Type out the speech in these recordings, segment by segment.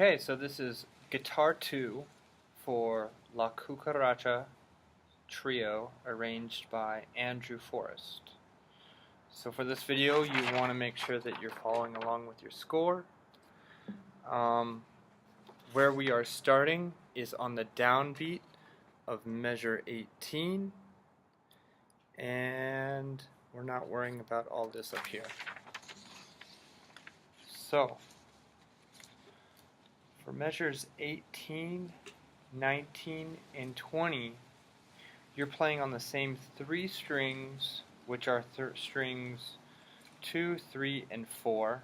Okay, so this is Guitar II for La Cucaracha Trio, arranged by Andrew Forrest. So for this video, you want to make sure that you're following along with your score. Where we are starting is on the downbeat of measure 18, and we're not worrying about all this up here. So for measures 18, 19, and 20, you're playing on the same three strings, which are strings 2, 3, and 4,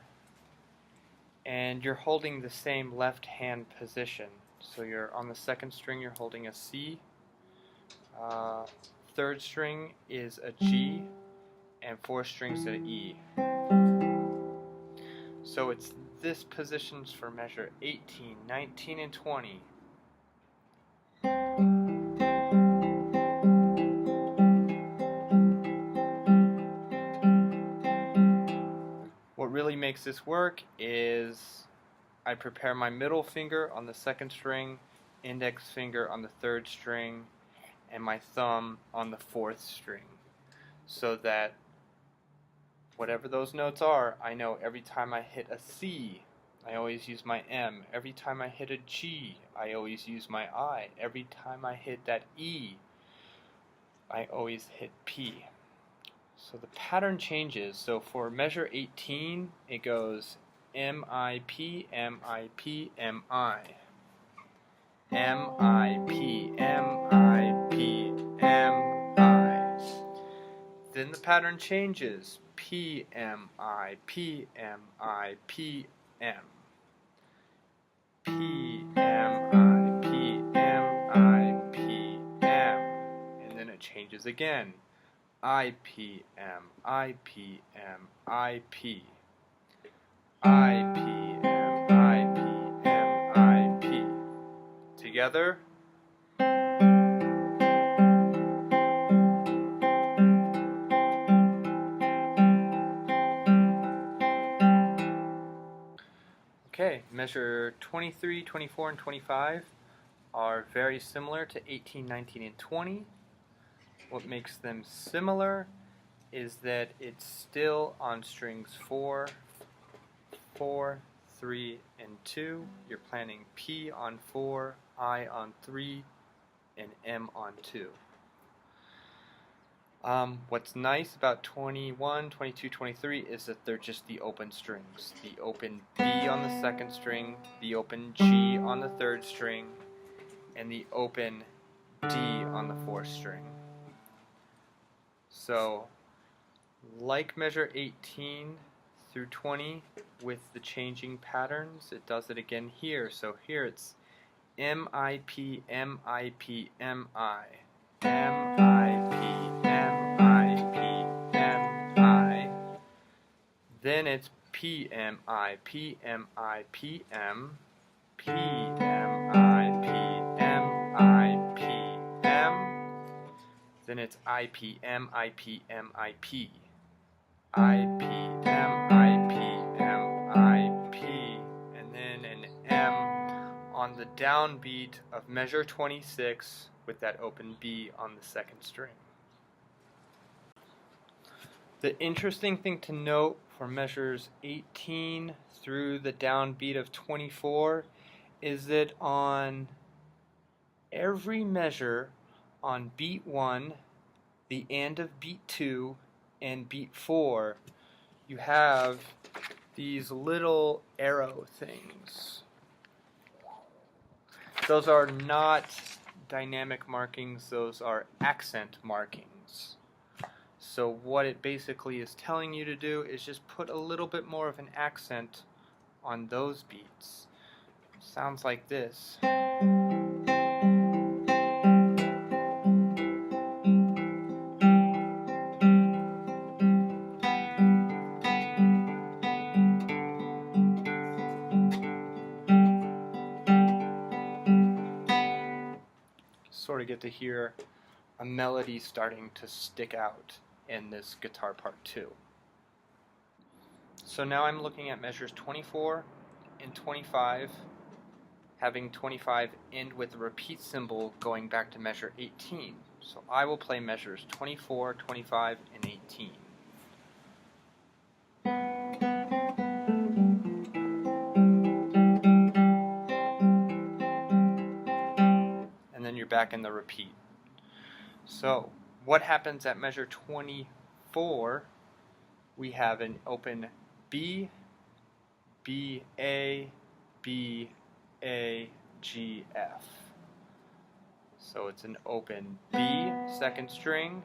and you're holding the same left hand position. So you're on the second string, you're holding a C, third string is a G, and fourth string's an E. So it's this positions for measure 18, 19, and 20. What really makes this work is I prepare my middle finger on the second string, index finger on the third string, and my thumb on the fourth string, so that whatever those notes are, I know every time I hit a C, I always use my M. Every time I hit a G, I always use my I. Every time I hit that E, I always hit P. So the pattern changes. So for measure 18, it goes M, I, P, M, I, P, M, I. M, I, P, M, I, P, M, I. Then the pattern changes. P, M, I, P, M, I, P, M. P, M, I, P, M, I, P, M. And then it changes again. I, P, M, I, P, M, I, P. I, P, M, I, P, M, I, P. Together. Okay, measure 23, 24, and 25 are very similar to 18, 19, and 20. What makes them similar is that it's still on strings 4, 4, 3, and 2. You're planning P on 4, I on 3, and M on 2. What's nice about 21, 22, 23 is that they're just the open strings. The open B on the second string, the open G on the third string, and the open D on the fourth string. So, like measure 18 through 20 with the changing patterns, it does it again here. So here it's M, I, P, M, I, P, M, I. M, I, P, M, I, P, M, I. Then it's P, M, I, P, M, I, P, M. P, M, I, P, M, I, P, M. Then it's I, P, M, I, P, M, I, P. I, P, M, I, P, M, I, P. And then an M on the downbeat of measure 26 with that open B on the second string. The interesting thing to note for measures 18 through the downbeat of 24 is that on every measure on beat 1, the end of beat 2, and beat 4, you have these little arrow things. Those are not dynamic markings, those are accent markings. So what it basically is telling you to do is just put a little bit more of an accent on those beats. Sounds like this. Sort of get to hear a melody starting to stick out in this guitar part 2. So now I'm looking at measures 24 and 25 having 25 end with a repeat symbol going back to measure 18. So I will play measures 24, 25, and 18. And then you're back in the repeat. So what happens at measure 24? We have an open B, B, A, B, A, G, F. So it's an open B, second string,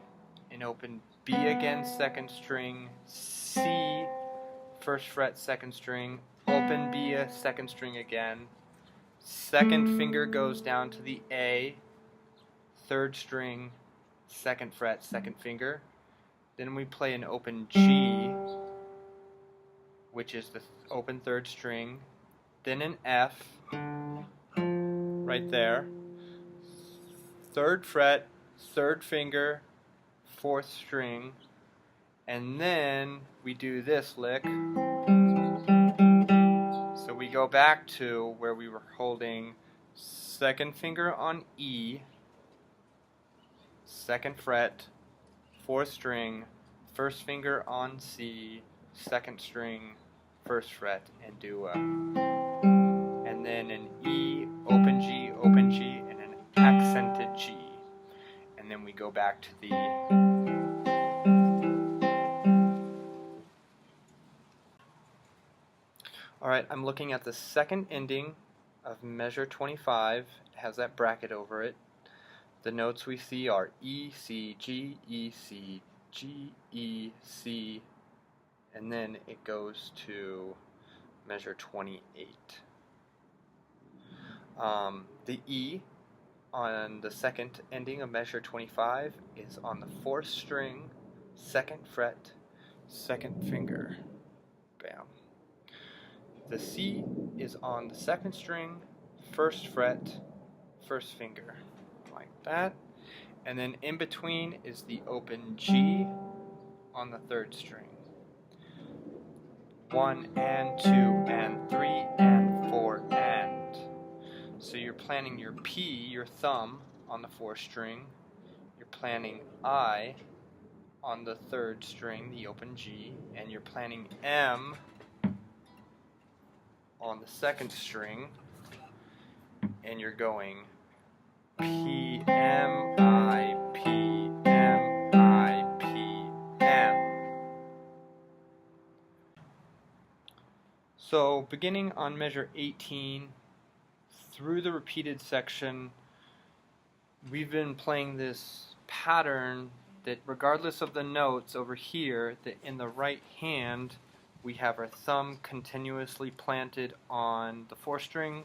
an open B again, second string, C, first fret, second string, open B, second string again, second finger goes down to the A, third string, second fret, second finger. Then we play an open G, which is the open third string, then an F, right there, third fret, third finger, fourth string, and then we do this lick. So we go back to where we were holding second finger on E, second fret, fourth string, first finger on C, second string, first fret, and do a, and then an E, open G, and an accented G. And then we go back to the Alright, I'm looking at the second ending of measure 25. It has that bracket over it. The notes we see are E, C, G, E, C, G, E, C, and then it goes to measure 28. The E on the second ending of measure 25 is on the fourth string, second fret, second finger. Bam. The C is on the second string, first fret, first finger, like that. And then in between is the open G on the third string. 1 and 2 and 3 and 4 and. So you're planning your P, your thumb, on the fourth string. You're planning I on the third string, the open G, and you're planning M on the second string, and you're going P, M, I, P, M, I, P, M. So beginning on measure 18 through the repeated section, we've been playing this pattern that regardless of the notes over here, that in the right hand we have our thumb continuously planted on the fourth string,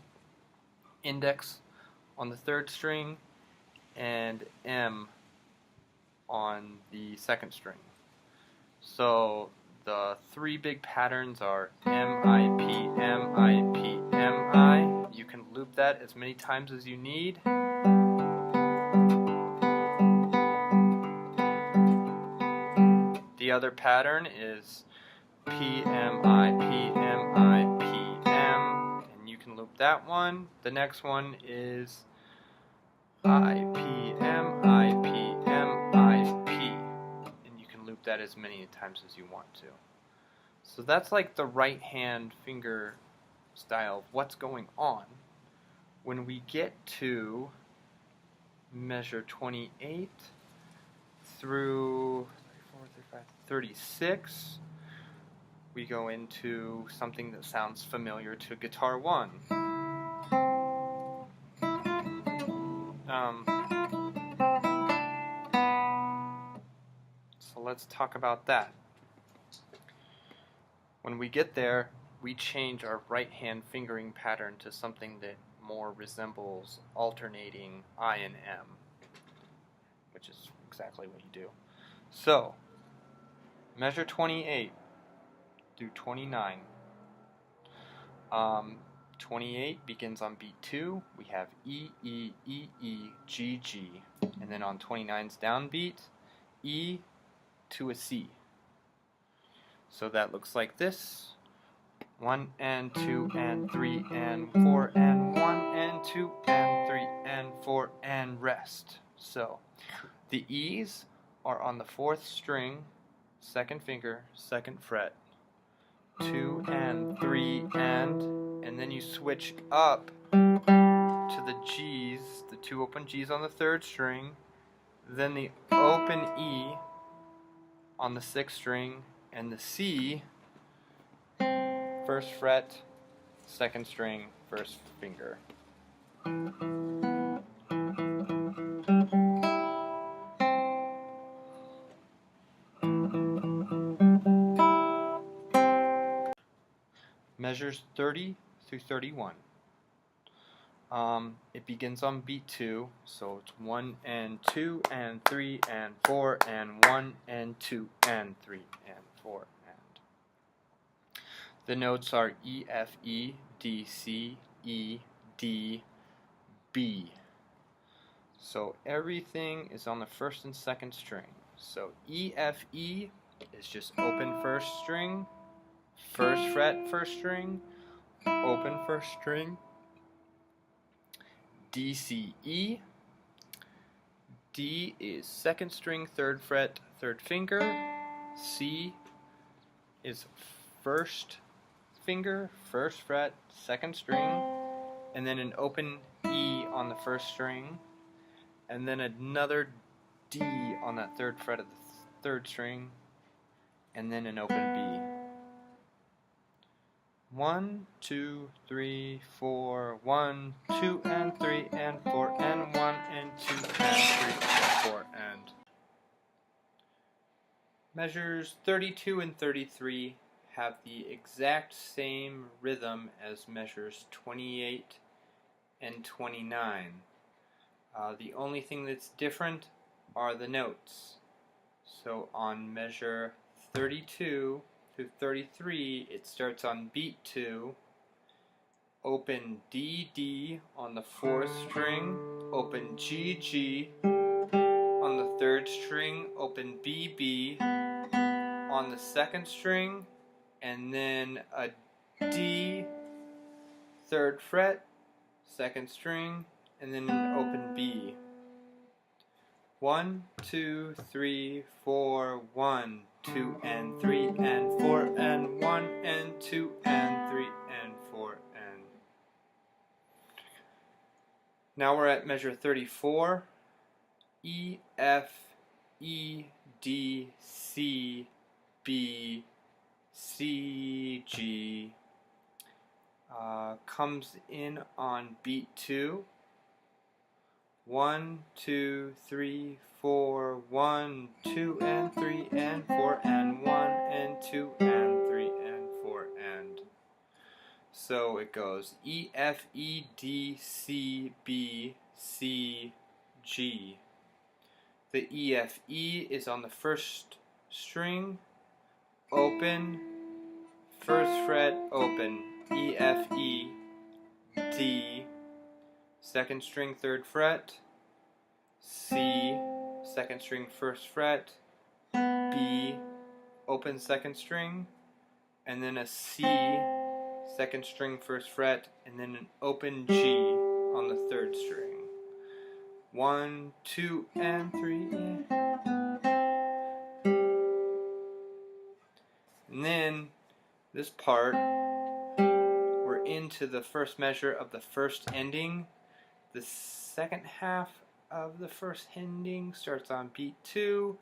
index on the third string, and M on the second string. So the three big patterns are M, I, P, M, I, P, M, I. You can loop that as many times as you need. The other pattern is P, M, I, P, M, I, P, M, and you can loop that one. The next one is I, P, M, I, P, M, I, P, and you can loop that as many times as you want to. So that's like the right hand finger style of what's going on. When we get to measure 28 through 34, 35, 36, we go into something that sounds familiar to Guitar 1. So let's talk about that. When we get there, we change our right hand fingering pattern to something that more resembles alternating I and M, which is exactly what you do. So, measure 28 through 29. 28 begins on beat 2. We have E, E, E, E, G, G. And then on 29's downbeat, E to a C. So that looks like this. 1 and 2 and 3 and 4 and 1 and 2 and 3 and 4 and rest. So the E's are on the 4th string, 2nd finger, 2nd fret, 2 and 3 and then you switch up to the G's, the 2 open G's on the 3rd string, then the open E on the 6th string, and the C, 1st fret, 2nd string, 1st finger. Measures 30 through 31. It begins on beat 2, so it's 1 and 2 and 3 and 4 and 1 and 2 and 3 and 4 and. The notes are E, F, E, D, C, E, D, B. So everything is on the 1st and 2nd string. So E, F, E is just open 1st string, 1st fret 1st string, open 1st string. D, C, E. D is 2nd string, 3rd fret, 3rd finger. C is 1st finger, 1st fret, 2nd string, and then an open E on the 1st string, and then another D on that 3rd fret of the 3rd string, and then an open B. 1, 2, 3, 4, 1, 2 and 3 and 4 and 1 and 2 and 3 and 4 and. Measures 32 and 33 have the exact same rhythm as measures 28 and 29. The only thing that's different are the notes. So on measure 32 through 33, it starts on beat 2, open D, D on the 4th string, open G, G on the 3rd string, open B, B on the 2nd string, and then a D, 3rd fret, 2nd string, and then an open B. 1, 2, 3, 4, 1, 2 and 3 and 4 and 1 and 2 and 3 and 4 and. Now we're at measure 34. E, F, E, D, C, B, C, G. Comes in on beat 2. 1, 2, 3, 4, 1, 2 and 3 and 4 and 1 and 2 and 3 and 4 and. So it goes E, F, E, D, C, B, C, G. The E, F, E is on the 1st string, open, 1st fret, open, E, F, E, D, 2nd string, 3rd fret, C, 2nd string, 1st fret, B, open 2nd string, and then a C, 2nd string, 1st fret, and then an open G on the 3rd string. 1, 2, and 3. And then this part, we're into the first measure of the first ending. The second half of the first ending starts on beat 2,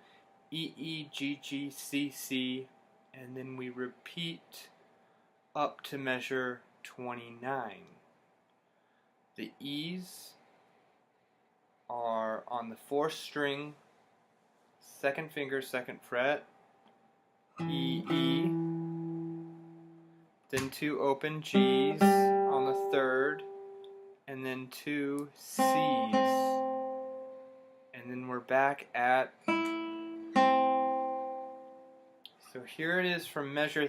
E, E, G, G, C, C, and then we repeat up to measure 29. The E's are on the 4th string, 2nd finger, 2nd fret, E, E, then 2 open G's on the 3rd, and then 2 C's, and then we're back at, so here it is from measure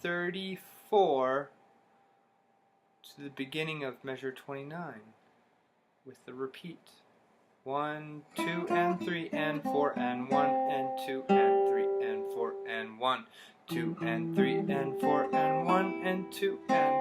34 to the beginning of measure 29 with the repeat. 1, 2, and 3, and 4, and 1, and 2, and 3, and 4. 4 and 1, 2 and 3 and 4 and 1 and 2 and